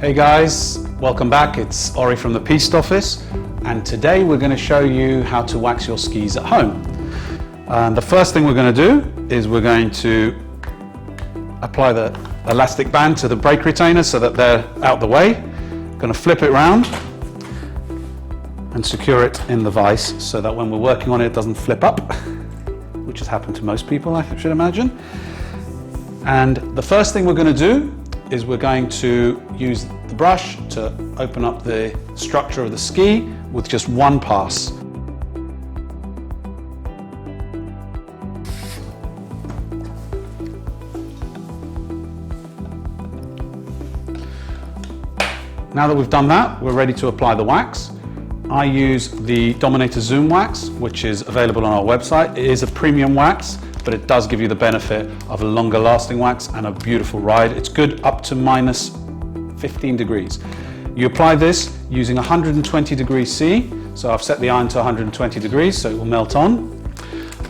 Hey guys, welcome back. It's Ori from the Post Office, and today we're going to show you how to wax your skis at home. And the first thing we're going to do is we're going to apply the elastic band to the brake retainer so that they're out the way. Going to flip it round and secure it in the vise so that when we're working on it, it doesn't flip up, which has happened to most people, I should imagine. And the first thing we're going to do is we're going to use the brush to open up the structure of the ski with just one pass. Now that we've done that, we're ready to apply the wax. I use the Dominator Zoom wax, which is available on our website. It is a premium wax, but it does give you the benefit of a longer lasting wax and a beautiful ride. It's good up to minus 15 degrees. You apply this using 120 degrees C. So I've set the iron to 120 degrees so it will melt on.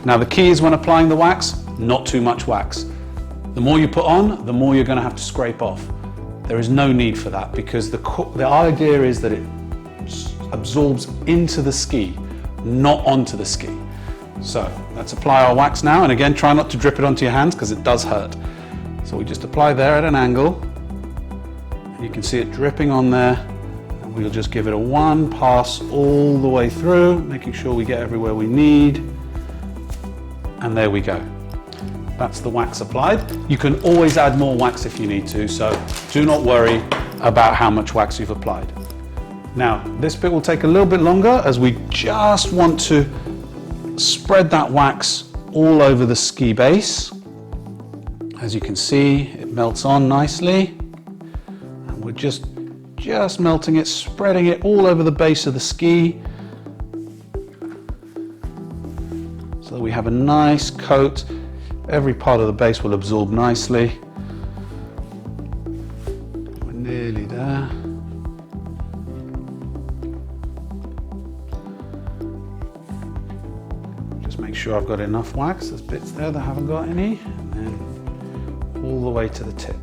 Now the key is when applying the wax, not too much wax. The more you put on, the more you're going to have to scrape off. There is no need for that because the idea is that it absorbs into the ski, not onto the ski. So let's apply our wax now, and again try not to drip it onto your hands because it does hurt. So we just apply there at an angle. You can see it dripping on there, and we'll just give it a one pass all the way through, making sure we get everywhere we need. And there we go. That's the wax applied. You can always add more wax if you need to, so do not worry about how much wax you've applied. Now, this bit will take a little bit longer as we just want to spread that wax all over the ski base. As you can see, it melts on nicely. And we're just melting it, spreading it all over the base of the ski. So that we have a nice coat. Every part of the base will absorb nicely. We're nearly there. Just make sure I've got enough wax. There's bits there that haven't got any. And then all the way to the tip.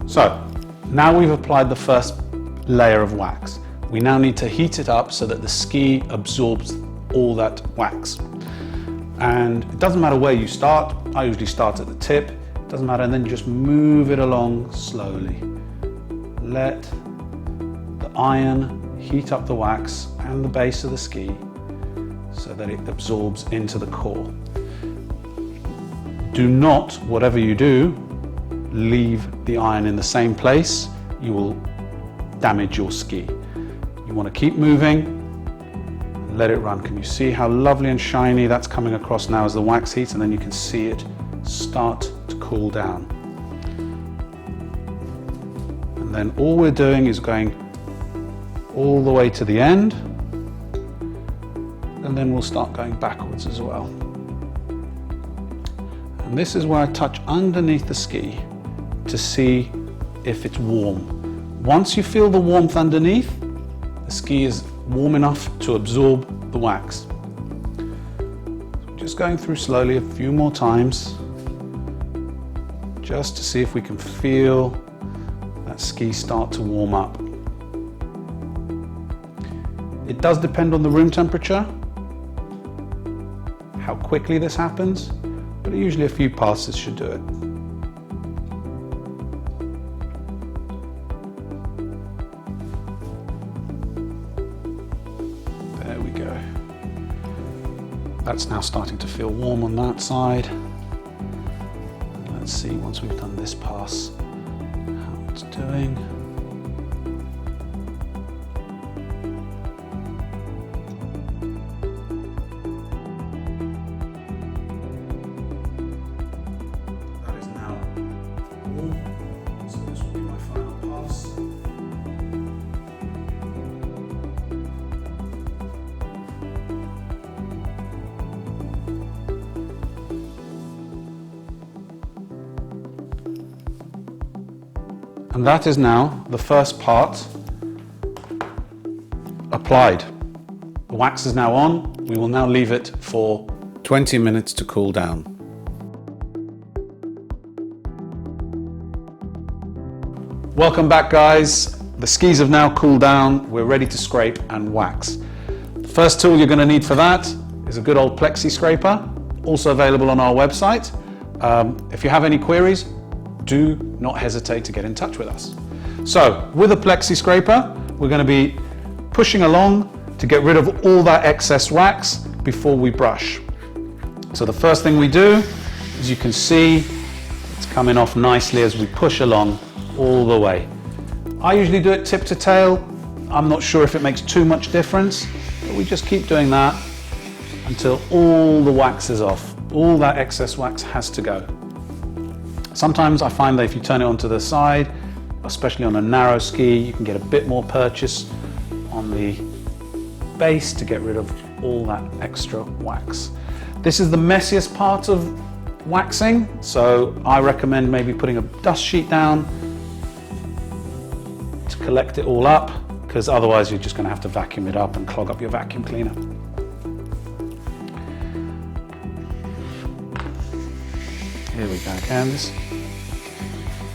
So, now we've applied the first layer of wax. We now need to heat it up so that the ski absorbs all that wax. And it doesn't matter where you start. I usually start at the tip. It doesn't matter, and then just move it along slowly. Let the iron heat up the wax and the base of the ski so that it absorbs into the core. Do not, whatever you do, leave the iron in the same place. You will damage your ski. You want to keep moving, let it run. Can you see how lovely and shiny that's coming across now as the wax heats, and then you can see it start to cool down. And then all we're doing is going all the way to the end, and then we'll start going backwards as well. And this is where I touch underneath the ski to see if it's warm. Once you feel the warmth underneath, the ski is warm enough to absorb the wax. So just going through slowly a few more times, just to see if we can feel that ski start to warm up. It does depend on the room temperature, how quickly this happens, but usually a few passes should do it. There we go. That's now starting to feel warm on that side. Let's see, once we've done this pass, how it's doing. That is now warm, so this will be my final pass. And that is now the first part applied. The wax is now on. We will now leave it for 20 minutes to cool down. Welcome back, guys. The skis have now cooled down. We're ready to scrape and wax. The first tool you're going to need for that is a good old plexi scraper, also available on our website. If you have any queries, do not hesitate to get in touch with us. So with a plexi scraper, we're going to be pushing along to get rid of all that excess wax before we brush. So the first thing we do, as you can see, it's coming off nicely as we push along all the way. I usually do it tip to tail. I'm not sure if it makes too much difference, but we just keep doing that until all the wax is off. All that excess wax has to go. Sometimes I find that if you turn it onto the side, especially on a narrow ski, you can get a bit more purchase on the base to get rid of all that extra wax. This is the messiest part of waxing, so I recommend maybe putting a dust sheet down to collect it all up, because otherwise you're just going to have to vacuum it up and clog up your vacuum cleaner. Here we go, Candice.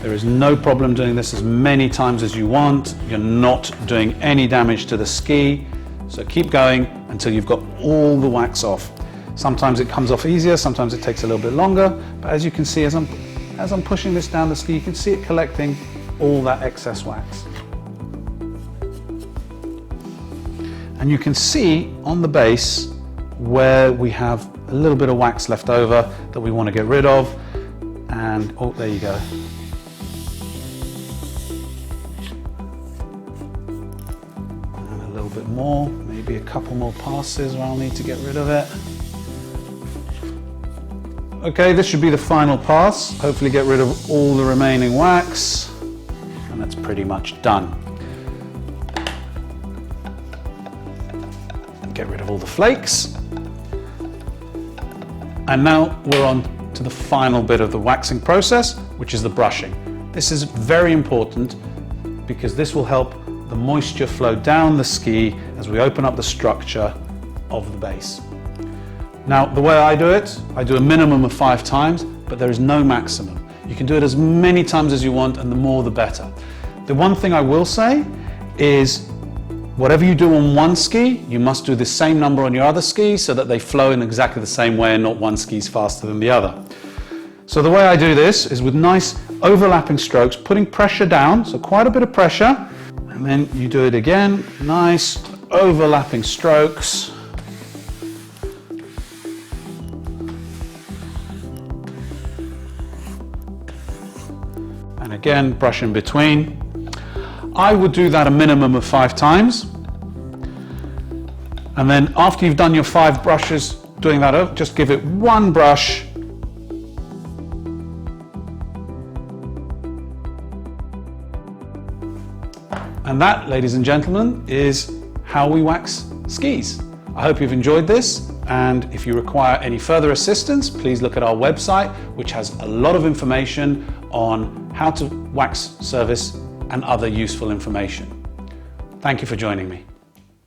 There is no problem doing this as many times as you want. You're not doing any damage to the ski, so keep going until you've got all the wax off. Sometimes it comes off easier, sometimes it takes a little bit longer, but as you can see, as I'm pushing this down the ski, you can see it collecting all that excess wax. And you can see on the base where we have a little bit of wax left over that we want to get rid of. And oh, there you go. And a little bit more, maybe a couple more passes where I'll need to get rid of it. Okay, this should be the final pass. Hopefully get rid of all the remaining wax. And that's pretty much done. Get rid of all the flakes. And now we're on to the final bit of the waxing process, which is the brushing. This is very important because this will help the moisture flow down the ski as we open up the structure of the base. Now, the way I do it, I do a minimum of 5 times, but there is no maximum. You can do it as many times as you want, and the more the better. The one thing I will say is, whatever you do on one ski, you must do the same number on your other ski so that they flow in exactly the same way and not one ski's faster than the other. So the way I do this is with nice overlapping strokes, putting pressure down, so quite a bit of pressure, and then you do it again, nice overlapping strokes. And again, brush in between. I would do that a minimum of 5 times. And then after you've done your 5 brushes, doing that, just give it one brush. And that, ladies and gentlemen, is how we wax skis. I hope you've enjoyed this. And if you require any further assistance, please look at our website, which has a lot of information on how to wax service and other useful information. Thank you for joining me.